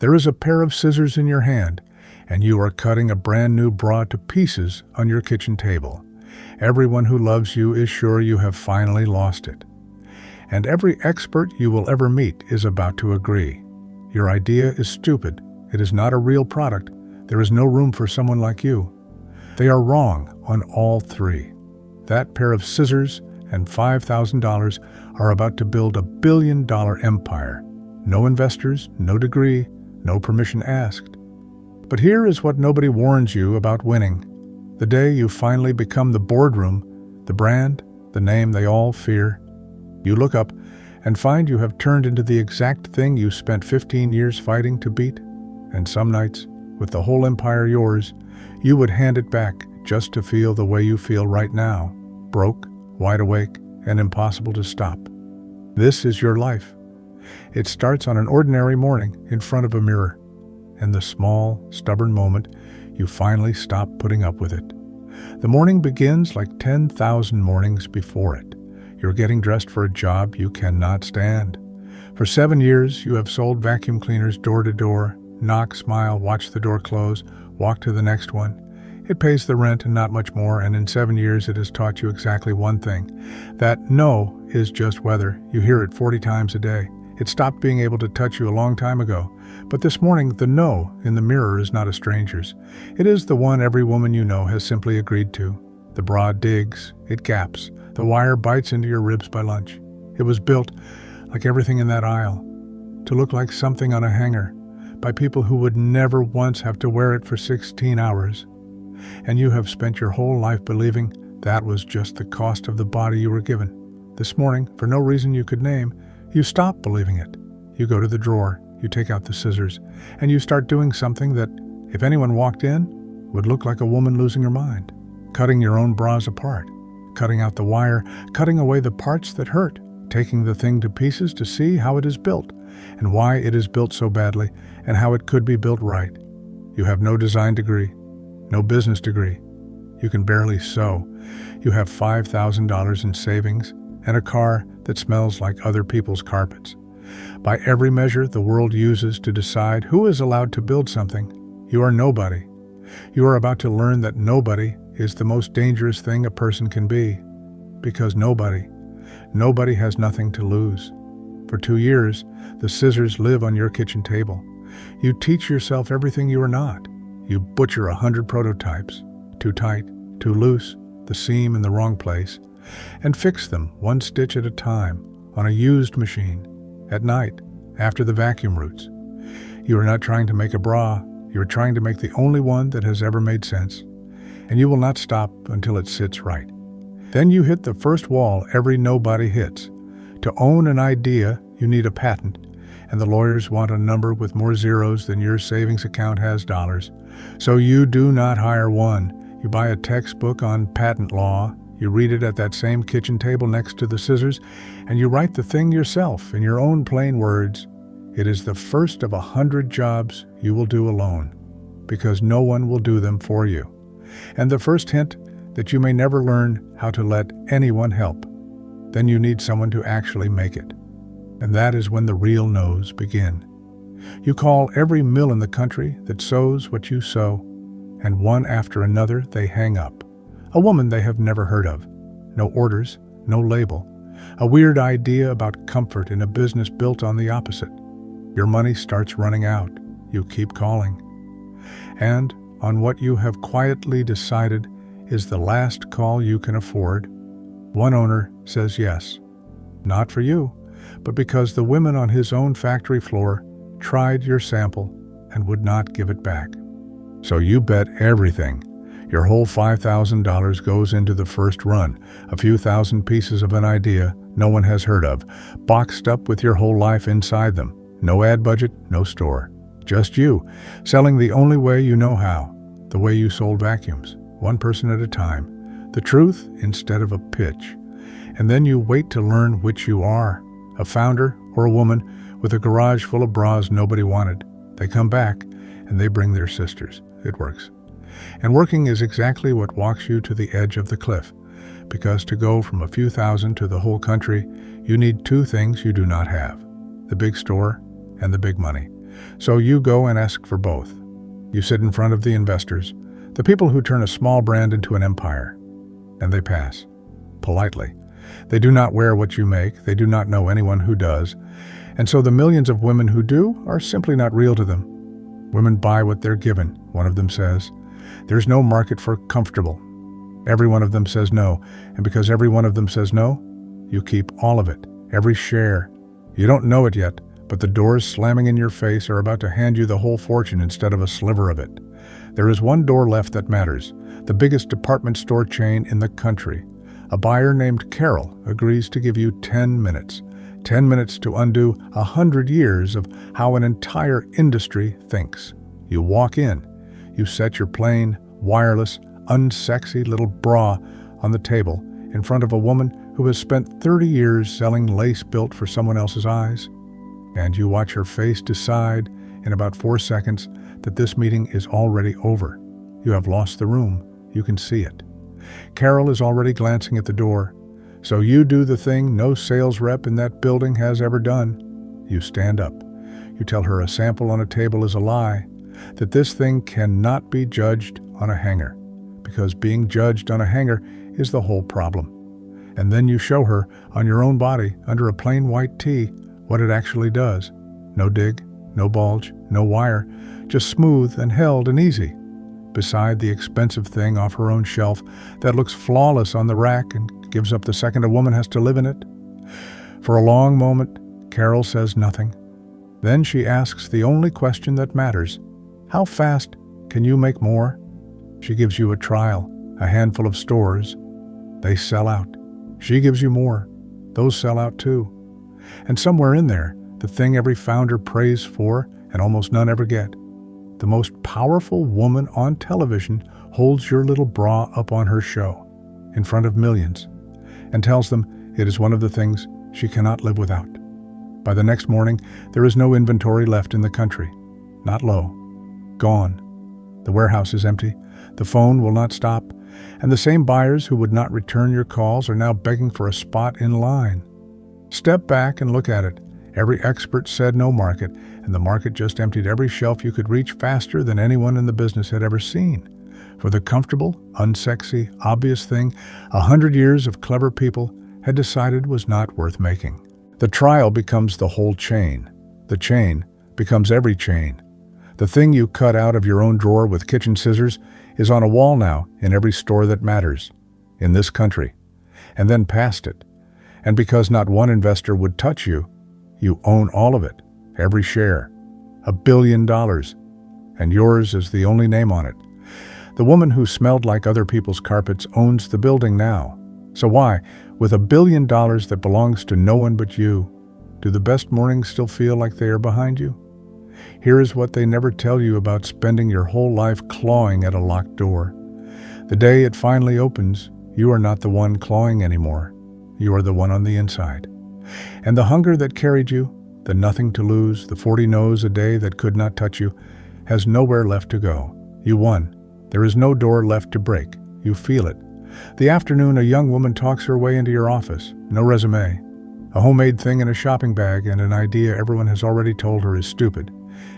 There is a pair of scissors in your hand, and you are cutting a brand new bra to pieces on your kitchen table. Everyone who loves you is sure you have finally lost it. And every expert you will ever meet is about to agree. Your idea is stupid. It is not a real product. There is no room for someone like you. They are wrong on all three. That pair of scissors and $5,000 are about to build a billion-dollar empire. No investors, no degree, no permission asked. But here is what nobody warns you about winning. The day you finally become the boardroom, the brand, the name they all fear, you look up and find you have turned into the exact thing you spent 15 years fighting to beat. And some nights, with the whole empire yours, you would hand it back just to feel the way you feel right now, broke, wide awake, and impossible to stop. This is your life. It starts on an ordinary morning in front of a mirror, and the small, stubborn moment you finally stop putting up with it. The morning begins like 10,000 mornings before it. You're getting dressed for a job you cannot stand. For 7 years, you have sold vacuum cleaners door to door, knock, smile, watch the door close, walk to the next one. It pays the rent and not much more, and in 7 years it has taught you exactly one thing. That no is just weather. You hear it 40 times a day. It stopped being able to touch you a long time ago. But this morning, the no in the mirror is not a stranger's. It is the one every woman you know has simply agreed to. The bra digs, it gaps, the wire bites into your ribs by lunch. It was built, like everything in that aisle, to look like something on a hanger, by people who would never once have to wear it for 16 hours. And you have spent your whole life believing that was just the cost of the body you were given. This morning, for no reason you could name, you stop believing it. You go to the drawer, you take out the scissors, and you start doing something that, if anyone walked in, would look like a woman losing her mind. Cutting your own bras apart, cutting out the wire, cutting away the parts that hurt, taking the thing to pieces to see how it is built, and why it is built so badly, and how it could be built right. You have no design degree, no business degree. You can barely sew. You have $5,000 in savings and a car that smells like other people's carpets. By every measure the world uses to decide who is allowed to build something, you are nobody. You are about to learn that nobody is the most dangerous thing a person can be, because nobody has nothing to lose. For 2 years, the scissors live on your kitchen table. You teach yourself everything you are not. You butcher 100 prototypes, too tight, too loose, the seam in the wrong place, and fix them one stitch at a time on a used machine, at night, after the vacuum roots. You are not trying to make a bra, you are trying to make the only one that has ever made sense, and you will not stop until it sits right. Then you hit the first wall every nobody hits. To own an idea, you need a patent, and the lawyers want a number with more zeros than your savings account has dollars. So you do not hire one. You buy a textbook on patent law, you read it at that same kitchen table next to the scissors, and you write the thing yourself in your own plain words. It is the first of 100 jobs you will do alone, because no one will do them for you. And the first hint that you may never learn how to let anyone help. Then you need someone to actually make it. And that is when the real no's begin. You call every mill in the country that sews what you sew, and one after another they hang up. A woman they have never heard of. No orders, no label. A weird idea about comfort in a business built on the opposite. Your money starts running out. You keep calling. And on what you have quietly decided is the last call you can afford, one owner says yes. Not for you, but because the women on his own factory floor tried your sample and would not give it back. So you bet everything. Your whole $5,000 goes into the first run, a few thousand pieces of an idea no one has heard of, boxed up with your whole life inside them. No ad budget, no store. Just you, selling the only way you know how, the way you sold vacuums, one person at a time, the truth instead of a pitch. And then you wait to learn which you are, a founder or a woman with a garage full of bras nobody wanted. They come back and they bring their sisters. It works. And working is exactly what walks you to the edge of the cliff, because to go from a few thousand to the whole country, you need two things you do not have, the big store and the big money. So you go and ask for both. You sit in front of the investors, the people who turn a small brand into an empire, and they pass, politely. They do not wear what you make, they do not know anyone who does, and so the millions of women who do are simply not real to them. Women buy what they're given, one of them says. There's no market for comfortable. Every one of them says no, and because every one of them says no, you keep all of it, every share. You don't know it yet, but the doors slamming in your face are about to hand you the whole fortune instead of a sliver of it. There is one door left that matters, the biggest department store chain in the country. A buyer named Carol agrees to give you 10 minutes. 10 minutes to undo 100 years of how an entire industry thinks. You walk in, you set your plain, wireless, unsexy little bra on the table in front of a woman who has spent 30 years selling lace built for someone else's eyes, and you watch her face decide in about 4 seconds that this meeting is already over. You have lost the room. You can see it. Carol is already glancing at the door. So you do the thing no sales rep in that building has ever done. You stand up. You tell her a sample on a table is a lie, that this thing cannot be judged on a hanger, because being judged on a hanger is the whole problem. And then you show her on your own body, under a plain white tee, what it actually does. No dig, no bulge, no wire, just smooth and held and easy, beside the expensive thing off her own shelf that looks flawless on the rack and gives up the second a woman has to live in it. For a long moment, Carol says nothing. Then she asks the only question that matters. How fast can you make more? She gives you a trial, a handful of stores. They sell out. She gives you more. Those sell out too. And somewhere in there, the thing every founder prays for and almost none ever get. The most powerful woman on television holds your little bra up on her show, in front of millions, and tells them it is one of the things she cannot live without. By the next morning, there is no inventory left in the country. Not low. Gone. The warehouse is empty. The phone will not stop. And the same buyers who would not return your calls are now begging for a spot in line. Step back and look at it. Every expert said no market, and the market just emptied every shelf you could reach faster than anyone in the business had ever seen. For the comfortable, unsexy, obvious thing 100 years of clever people had decided was not worth making. The trial becomes the whole chain. The chain becomes every chain. The thing you cut out of your own drawer with kitchen scissors is on a wall now in every store that matters, in this country, and then past it. And because not one investor would touch you, you own all of it, every share, $1 billion, and yours is the only name on it. The woman who smelled like other people's carpets owns the building now. So why, with $1 billion that belongs to no one but you, do the best mornings still feel like they are behind you? Here is what they never tell you about spending your whole life clawing at a locked door. The day it finally opens, you are not the one clawing anymore. You are the one on the inside. And the hunger that carried you, the nothing to lose, the 40 no's a day that could not touch you, has nowhere left to go. You won. There is no door left to break. You feel it. The afternoon a young woman talks her way into your office. No resume. A homemade thing in a shopping bag and an idea everyone has already told her is stupid.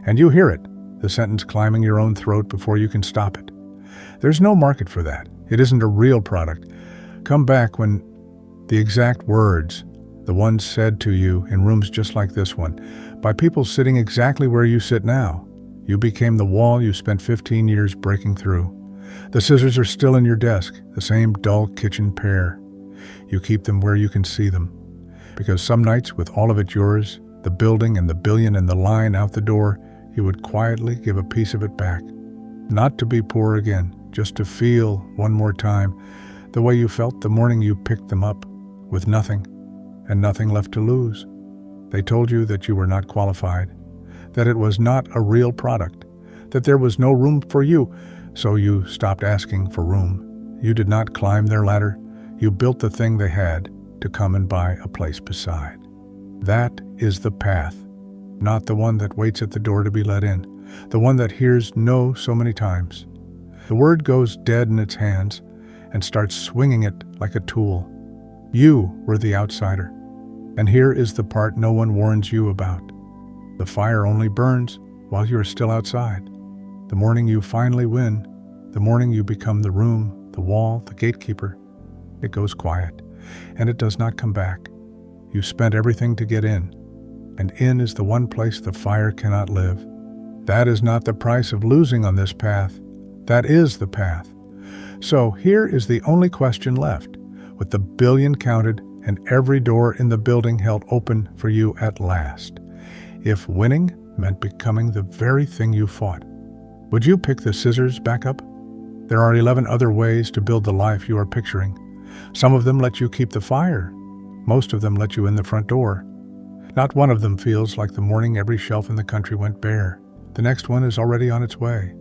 And you hear it, the sentence climbing your own throat before you can stop it. There's no market for that. It isn't a real product. Come back when the exact words, the ones said to you in rooms just like this one, by people sitting exactly where you sit now. You became the wall you spent 15 years breaking through. The scissors are still in your desk, the same dull kitchen pair. You keep them where you can see them. Because some nights, with all of it yours, the building and the billion and the line out the door, you would quietly give a piece of it back. Not to be poor again, just to feel one more time the way you felt the morning you picked them up, with nothing, and nothing left to lose. They told you that you were not qualified, that it was not a real product, that there was no room for you, so you stopped asking for room. You did not climb their ladder. You built the thing they had to come and buy a place beside. That is the path, not the one that waits at the door to be let in, the one that hears no so many times. The word goes dead in its hands and starts swinging it like a tool. You were the outsider, and here is the part no one warns you about. The fire only burns while you are still outside. The morning you finally win, the morning you become the room, the wall, the gatekeeper, it goes quiet, and it does not come back. You spent everything to get in, and in is the one place the fire cannot live. That is not the price of losing on this path. That is the path. So here is the only question left, with the billion counted and every door in the building held open for you at last. If winning meant becoming the very thing you fought, would you pick the scissors back up? There are 11 other ways to build the life you are picturing. Some of them let you keep the fire. Most of them let you in the front door. Not one of them feels like the morning every shelf in the country went bare. The next one is already on its way.